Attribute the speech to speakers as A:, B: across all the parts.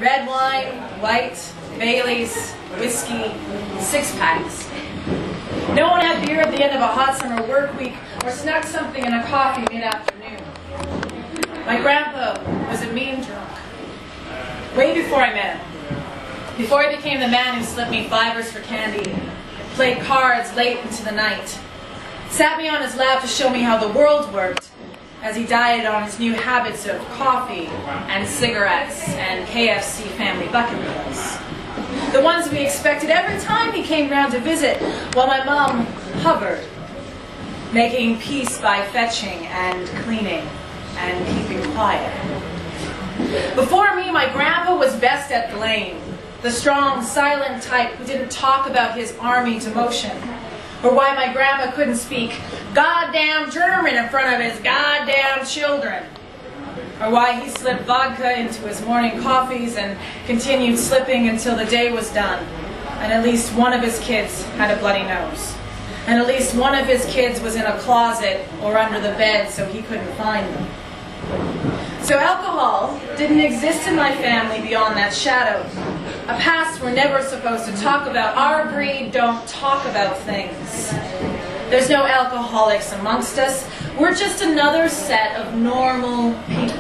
A: red wine, white, Baileys, whiskey, six-packs. No one had beer at the end of a hot summer work week or snuck something in a coffee mid-afternoon. My grandpa was a mean drunk. Way before I met him. Before he became the man who slipped me fivers for candy, played cards late into the night, sat me on his lap to show me how the world worked as he dieted on his new habits of coffee and cigarettes and KFC family bucket meals. The ones we expected every time he came round to visit, while my mom hovered, making peace by fetching and cleaning and keeping quiet. Before me, my grandpa was best at blame, the strong, silent type who didn't talk about his army demotion, or why my grandma couldn't speak goddamn German in front of his goddamn children, or why he slipped vodka into his morning coffees and continued slipping until the day was done, and at least one of his kids had a bloody nose, and at least one of his kids was in a closet or under the bed so he couldn't find them. So alcohol didn't exist in my family beyond that shadow, a past we're never supposed to talk about. Our breed don't talk about things. There's no alcoholics amongst us. We're just another set of normal people.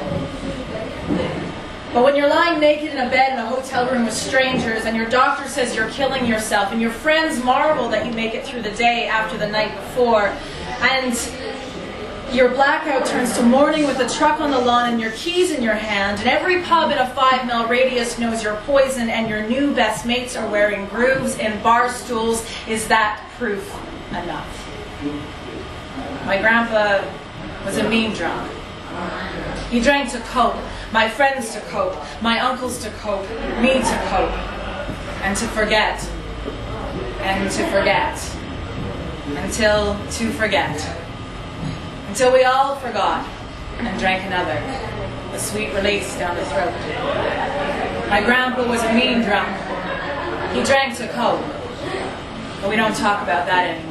A: But when you're lying naked in a bed in a hotel room with strangers and your doctor says you're killing yourself and your friends marvel that you make it through the day after the night before, and your blackout turns to morning with a truck on the lawn and your keys in your hand, and every pub in a 5-mile radius knows you're poison and your new best mates are wearing grooves in bar stools, is that proof enough? My grandpa was a mean drunk. He drank to cope, my friends to cope, my uncles to cope, me to cope, and to forget, and to forget, until to forget. Until we all forgot and drank another, a sweet release down the throat. My grandpa was a mean drunk. He drank to cope, but we don't talk about that anymore.